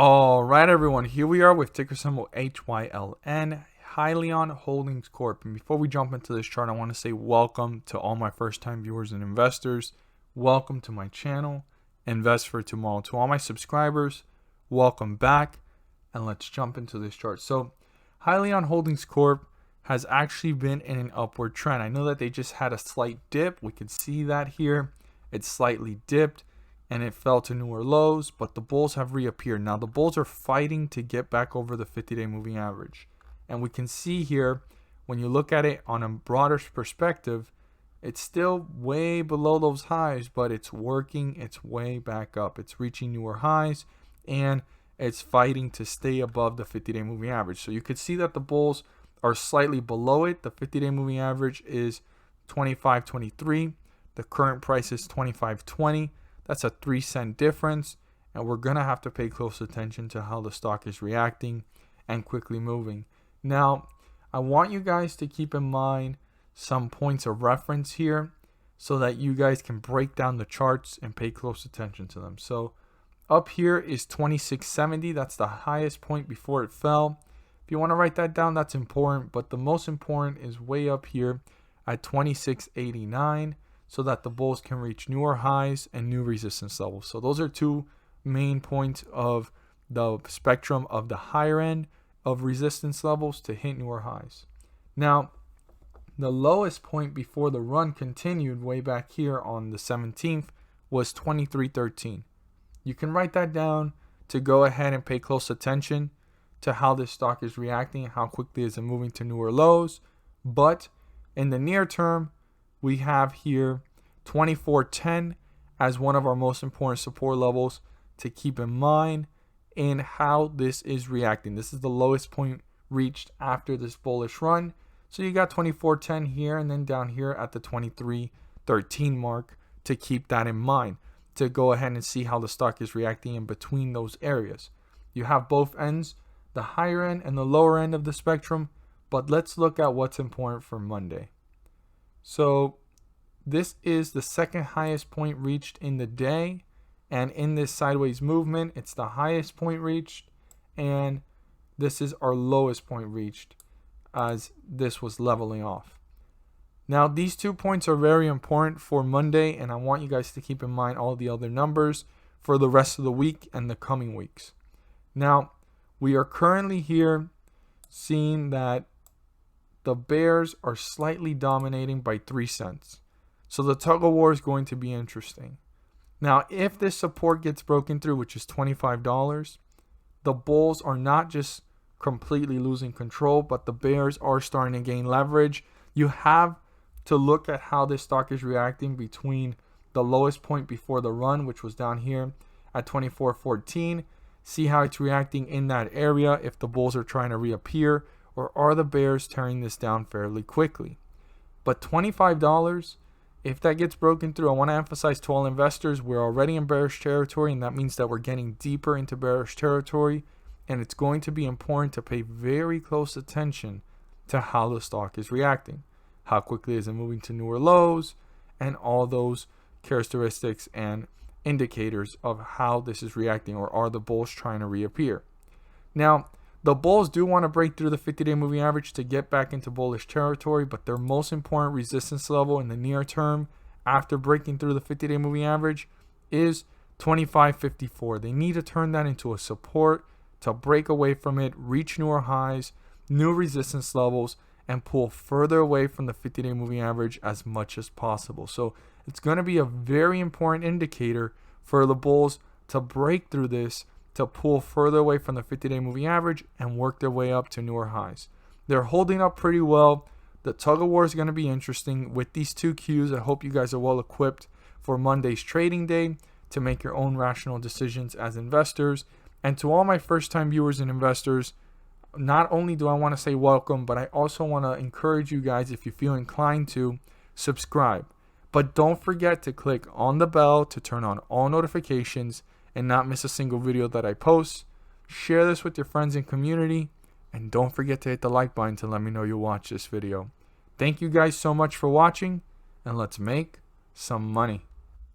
All right, everyone, here we are with ticker symbol HYLN, Hyliion Holdings Corp. And before we jump into this chart, I want to say welcome to all my first-time viewers and investors. Welcome to my channel, Invest for Tomorrow. To all my subscribers, welcome back, and let's jump into this chart. So, Hyliion Holdings Corp has actually been in an upward trend. I know that they just had a slight dip. We can see that here. It slightly dipped and it fell to newer lows, but the bulls have reappeared. Now the bulls are fighting to get back over the 50-day moving average. And we can see here, when you look at it on a broader perspective, it's still way below those highs, but it's working its way back up. It's reaching newer highs and it's fighting to stay above the 50-day moving average. So you could see that the bulls are slightly below it. The 50-day moving average is 25.23. The current price is 25.20. That's a 3-cent difference, and we're going to have to pay close attention to how the stock is reacting and quickly moving. Now, I want you guys to keep in mind some points of reference here so that you guys can break down the charts and pay close attention to them. So up here is 2670. That's the highest point before it fell. If you want to write that down, that's important, but the most important is way up here at 2689. So that the bulls can reach newer highs and new resistance levels. So those are two main points of the spectrum of the higher end of resistance levels to hit newer highs. Now, the lowest point before the run continued way back here on the 17th was 2313. You can write that down to go ahead and pay close attention to how this stock is reacting and how quickly is it moving to newer lows. But in the near term, we have here 2410 as one of our most important support levels to keep in mind in how this is reacting. This is the lowest point reached after this bullish run. So you got 2410 here and then down here at the 2313 mark to keep that in mind, to go ahead and see how the stock is reacting in between those areas. You have both ends, the higher end and the lower end of the spectrum, but let's look at what's important for Monday. So this is the second highest point reached in the day, and in this sideways movement, it's the highest point reached, and this is our lowest point reached as this was leveling off. Now, these 2 points are very important for Monday, and I want you guys to keep in mind all the other numbers for the rest of the week and the coming weeks. Now, we are currently here seeing that the bears are slightly dominating by 3 cents. So the tug of war is going to be interesting. Now, if this support gets broken through, which is $25, the bulls are not just completely losing control, but the bears are starting to gain leverage. You have to look at how this stock is reacting between the lowest point before the run, which was down here at 24.14. See how it's reacting in that area if the bulls are trying to reappear, or are the bears tearing this down fairly quickly? But $25, if that gets broken through, I want to emphasize to all investors, we're already in bearish territory, and that means that we're getting deeper into bearish territory, and it's going to be important to pay very close attention to how the stock is reacting. How quickly is it moving to newer lows, and all those characteristics and indicators of how this is reacting, or are the bulls trying to reappear? Now, the bulls do want to break through the 50-day moving average to get back into bullish territory, but their most important resistance level in the near term after breaking through the 50-day moving average is 25.54. They need to turn that into a support to break away from it, reach newer highs, new resistance levels, and pull further away from the 50-day moving average as much as possible. So it's going to be a very important indicator for the bulls to break through this, to pull further away from the 50-day moving average and work their way up to newer highs. They're holding up pretty well. The tug of war is going to be interesting with these 2 cues. I hope you guys are well equipped for Monday's trading day to make your own rational decisions as investors. And to all my first-time viewers and investors, not only do I want to say welcome, but I also want to encourage you guys, if you feel inclined to, subscribe. But don't forget to click on the bell to turn on all notifications and not miss a single video that I post. Share this with your friends and community, and don't forget to hit the like button to let me know you watch this video. Thank you guys so much for watching, and let's make some money.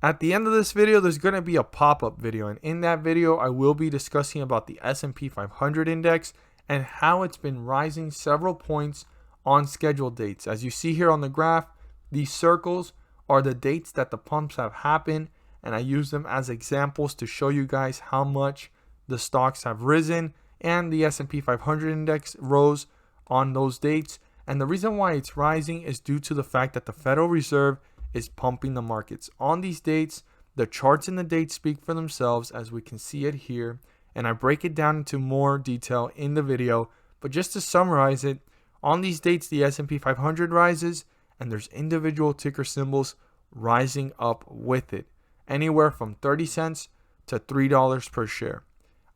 At the end of this video, there's going to be a pop-up video, and in that video, I will be discussing about the S&P 500 index and how it's been rising several points on scheduled dates. As you see here on the graph, these circles are the dates that the pumps have happened, and I use them as examples to show you guys how much the stocks have risen and the S&P 500 index rose on those dates. And the reason why it's rising is due to the fact that the Federal Reserve is pumping the markets. On these dates, the charts and the dates speak for themselves, as we can see it here, and I break it down into more detail in the video. But just to summarize it, on these dates, the S&P 500 rises, and there's individual ticker symbols rising up with it, anywhere from 30 cents to $3 per share.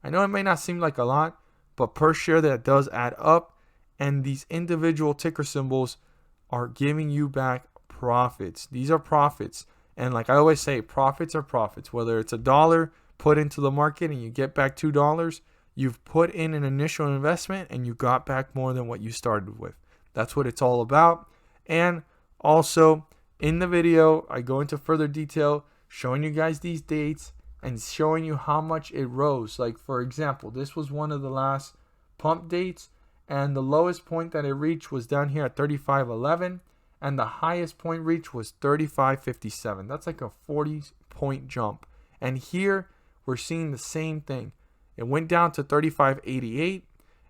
I know it may not seem like a lot, but per share that does add up, and these individual ticker symbols are giving you back profits. These are profits, and like I always say, profits are profits. Whether it's $1 put into the market and you get back $2, you've put in an initial investment and you got back more than what you started with. That's what it's all about. And also in the video, I go into further detail showing you guys these dates and showing you how much it rose. Like, for example, this was one of the last pump dates, and the lowest point that it reached was down here at 35.11, and the highest point reached was 35.57. That's like a 40-point jump. And here we're seeing the same thing. It went down to 35.88,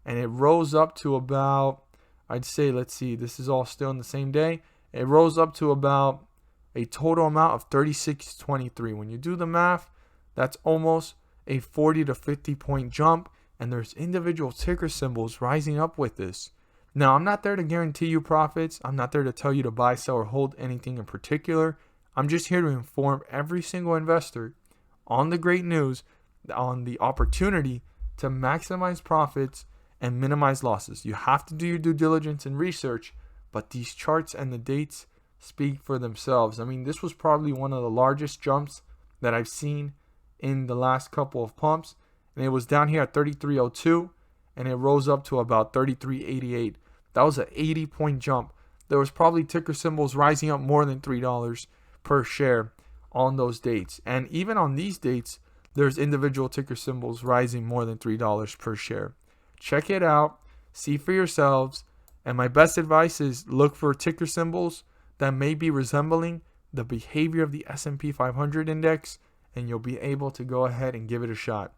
and it rose up to about, I'd say, let's see, this is all still in the same day. It rose up to about a total amount of 36.23. When you do the math, that's almost a 40 to 50 point jump, and there's individual ticker symbols rising up with this. Now, I'm not there to guarantee you profits. I'm not there to tell you to buy, sell, or hold anything in particular. I'm just here to inform every single investor on the great news, on the opportunity to maximize profits and minimize losses. You have to do your due diligence and research, but these charts and the dates speak for themselves. I mean, this was probably one of the largest jumps that I've seen in the last couple of pumps, and it was down here at 33.02, and it rose up to about 33.88. That was an 80-point jump. There was probably ticker symbols rising up more than $3 per share on those dates. And even on these dates, there's individual ticker symbols rising more than $3 per share. Check it out. See for yourselves. And my best advice is look for ticker symbols that may be resembling the behavior of the S&P 500 index, and you'll be able to go ahead and give it a shot.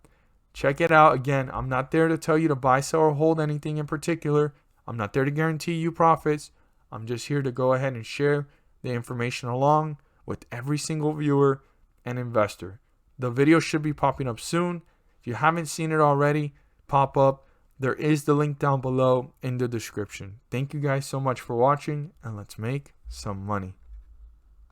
Check it out. Again, I'm not there to tell you to buy, sell, or hold anything in particular. I'm not there to guarantee you profits. I'm just here to go ahead and share the information along with every single viewer and investor. The video should be popping up soon. If you haven't seen it already, pop up. There is the link down below in the description. Thank you guys so much for watching, and let's make some money.